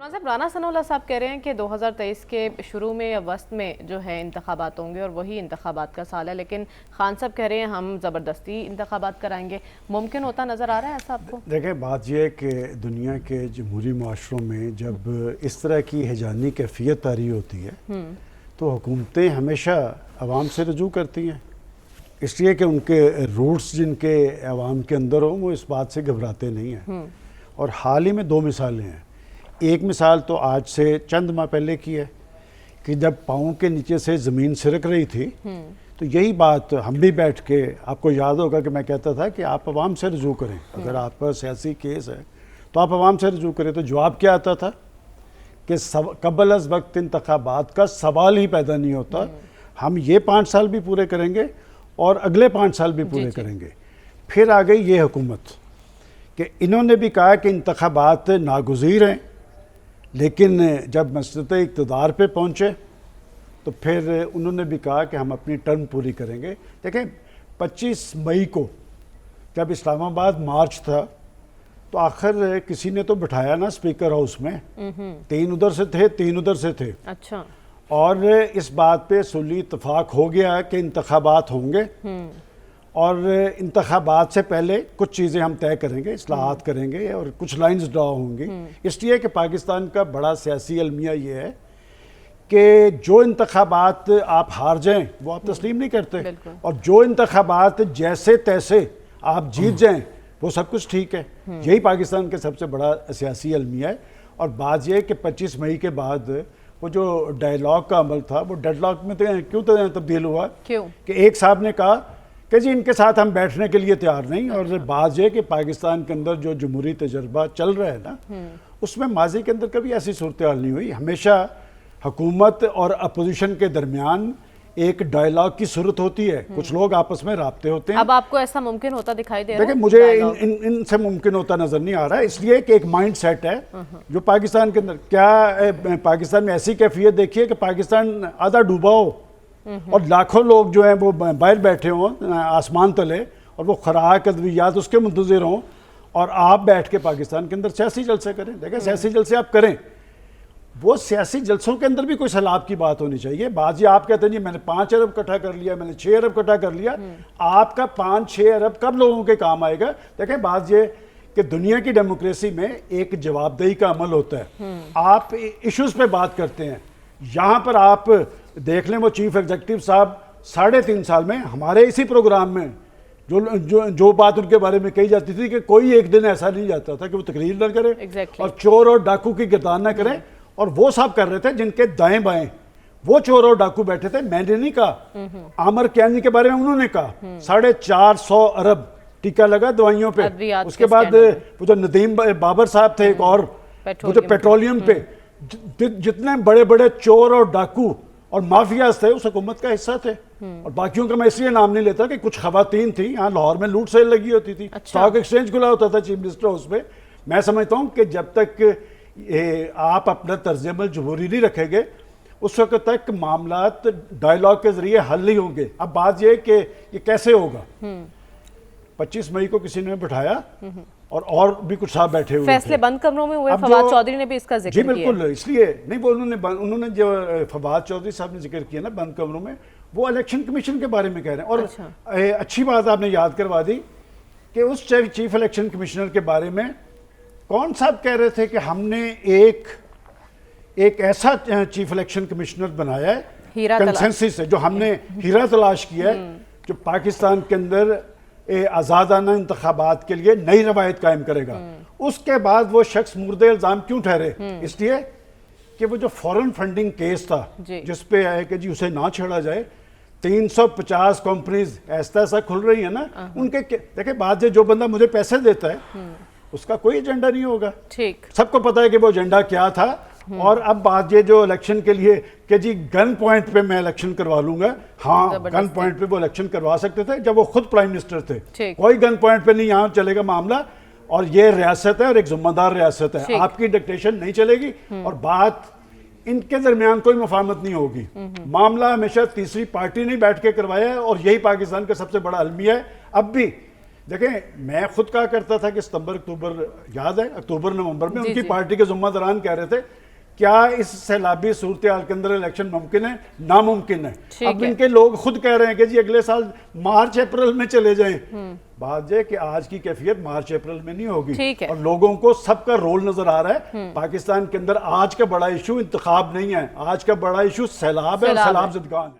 मतलब राना सनाउल्लाह साहब कह रहे हैं कि 2023 के शुरू में या वस्त में जो है इंतखाबात होंगे और वही इंतखाबात का साल है, लेकिन खान साहब कह रहे हैं हम ज़बरदस्ती इंतखाबात कराएंगे। मुमकिन होता नज़र आ रहा है ऐसा आपको? देखें, बात यह है कि दुनिया के जमहूरी माशरों में जब इस तरह की हैजानी कैफियत तारी होती है तो हुकूमतें हमेशा आवाम से रजू करती हैं, इसलिए कि उनके रूट्स जिनके आवाम के अंदर हों वो इस बात से घबराते नहीं हैं। और हाल ही में दो मिसालें हैं। एक मिसाल तो आज से चंद माह पहले की है कि जब पाँव के नीचे से ज़मीन सिरक रही थी तो यही बात हम भी बैठ के, आपको याद होगा कि मैं कहता था कि आप आवाम से रजू करें, अगर आप पर सियासी केस है तो आप आवाम से रजू करें। तो जवाब क्या आता था कि कबल अज़ वक्त इंतखाबात का सवाल ही पैदा नहीं होता, हम ये 5 साल भी पूरे करेंगे और अगले 5 साल भी पूरे करेंगे। फिर आ गई ये हुकूमत कि इन्होंने भी कहा कि इंतखाबात नागुज़ीर हैं, लेकिन जब मसलत इक़्तिदार पे पहुँचे तो फिर उन्होंने भी कहा कि हम अपनी टर्म पूरी करेंगे। देखें, 25 मई को जब इस्लामाबाद मार्च था तो आखिर किसी ने तो बिठाया ना स्पीकर हाउस में, 3 उधर से थे 3 उधर से थे। अच्छा। और इस बात पे सुलही इत्तफाक हो गया कि इंतखाबात होंगे और इंतखाबात से पहले कुछ चीज़ें हम तय करेंगे, इस्लाहात करेंगे और कुछ लाइंस ड्रा होंगी। इसलिए कि पाकिस्तान का बड़ा सियासी अलमिया ये है कि जो इंतखाबात आप हार जाएं वो आप तस्लीम नहीं करते, और जो इंतखाबात जैसे तैसे आप जीत जाएं वो सब कुछ ठीक है। यही पाकिस्तान के सबसे बड़ा सियासी अलमिया है। और बात यह है कि 25 मई के बाद वो जो डायलॉग का अमल था वो डेडलॉक में क्यों तब्दील हुआ? क्यों? कि एक साहब ने कहा कि जी इनके साथ हम बैठने के लिए तैयार नहीं। और बात यह कि पाकिस्तान के अंदर जो जमहूरी तजर्बा चल रहा है ना, उसमें माजी के अंदर कभी ऐसी सूरत हाल नहीं हुई। हमेशा हुकूमत और अपोजिशन के दरमियान एक डायलॉग की सूरत होती है, कुछ लोग आपस में राब्ते होते हैं। अब आपको ऐसा मुमकिन होता दिखाई दे रहा है? देखिए, मुझे इनसे मुमकिन होता नजर नहीं आ रहा है, इसलिए कि एक माइंड सेट है जो पाकिस्तान के अंदर, क्या पाकिस्तान में ऐसी कैफियत देखिए कि पाकिस्तान आधा डूबा हो और लाखों लोग जो हैं वो बाहर बैठे हों आसमान तले और वो खुराक अद्वियात उसके मुंतज़िर हों, और आप बैठ के पाकिस्तान के अंदर सियासी जलसे करें। देखिए, सियासी जलसे आप करें, वो सियासी जलसों के अंदर भी कोई सलाब की बात होनी चाहिए। बाजी आप कहते हैं जी मैंने 5 अरब इकट्ठा कर लिया, मैंने 6 अरब इकट्ठा कर लिया, आपका 5-6 अरब कब लोगों के काम आएगा? देखें, बात ये कि दुनिया की डेमोक्रेसी में एक जवाबदेही का अमल होता है। आप इश्यूज पे बात करते हैं, यहाँ पर आप देख लें वो चीफ एग्जीक्यूटिव साहब 3.5 साल में हमारे इसी प्रोग्राम में जो बात उनके बारे में कही जाती थी कि कोई एक दिन ऐसा नहीं जाता था कि वो तकरीर न करें और चोर और डाकू की गिरदार न करें। और वो साहब कर रहे थे जिनके दाएं बाएं वो चोर और डाकू बैठे थे। मैंने नहीं कहा, आमर कियानी के बारे में उन्होंने कहा 450 अरब टीका लगा दवाइयों पे। उसके बाद वो जो नदीम बाबर साहब थे एक और, वो जो पेट्रोलियम पे, जितने बड़े बड़े चोर और डाकू और माफियाज थे उस हुकूमत का हिस्सा थे। और बाकियों का मैं इसलिए नाम नहीं लेता कि कुछ खवातीन थी, यहाँ लाहौर में लूट सेल लगी होती थी, स्टॉक एक्सचेंज खुला होता था चीफ मिनिस्टर हाउस पे। मैं समझता हूँ कि जब तक आप अपना तर्जमल जमहूरी नहीं रखेंगे उस वक्त तक मामलात डायलॉग के जरिए हल नहीं होंगे। अब बात यह कि ये कैसे होगा? 25 मई को किसी ने बिठाया और भी कुछ साहब बैठे हुए फैसले बंद कमरों में हुए। फवाद चौधरी ने भी इसका जिक्र किया। जी बिल्कुल, इसलिए नहीं वो उन्होंने जो फवाद चौधरी साहब ने जिक्र किया ना बंद कमरों में, वो इलेक्शन कमीशन के बारे में कह रहे हैं। और अच्छी बात आपने याद करवा दी कि उस चीफ इलेक्शन कमिश्नर के बारे में कौन साहब कह रहे थे कि हमने एक ऐसा चीफ इलेक्शन कमिश्नर बनाया है कंसेंसस है, जो हमने हीरा तलाश किया है, जो पाकिस्तान के अंदर आज़ादाना इंतखाबात के लिए नई रवायत कायम करेगा। उसके बाद वो शख्स मुर्द इल्ज़ाम क्यों ठहरे? इसलिए कि वो जो फॉरेन फंडिंग केस था जिसपे है कि जी उसे ना छेड़ा जाए, 350 कंपनीज ऐसा खुल रही है ना, उनके देखिए बात जो बंदा मुझे पैसे देता है उसका कोई एजेंडा नहीं होगा। ठीक, सबको पता है कि वो एजेंडा क्या था। और अब बात ये जो इलेक्शन के लिए कि जी गन पॉइंट पे मैं इलेक्शन करवा लूंगा, हाँ गन पॉइंट पे वो इलेक्शन करवा सकते थे जब वो खुद प्राइम मिनिस्टर थे। कोई गन पॉइंट पे नहीं यहाँ चलेगा मामला, और ये रियासत है और एक जिम्मेदार रियासत है, आपकी डिक्टेशन नहीं चलेगी और बात इनके दरमियान कोई मुफाहमत नहीं होगी। मामला हमेशा तीसरी पार्टी नहीं बैठ के करवाया है और यही पाकिस्तान का सबसे बड़ा अलमिया है। अब भी देखें, मैं खुद कहा करता था कि सितंबर अक्टूबर, याद है अक्टूबर नवंबर में जी, उनकी जी। पार्टी के जुम्मेदारान कह रहे थे क्या इस सैलाबी सूरत हाल के अंदर इलेक्शन मुमकिन है, नामुमकिन है। ठीक अब है। इनके लोग खुद कह रहे हैं कि जी अगले साल मार्च अप्रैल में चले जाएं। बात है कि आज की कैफियत मार्च अप्रैल में नहीं होगी। ठीक है। और लोगों को सबका रोल नजर आ रहा है। पाकिस्तान के अंदर आज का बड़ा इशू इंतखाब नहीं है, आज का बड़ा इशू सैलाब है और सैलाब है। सैलाब ज़दगान है।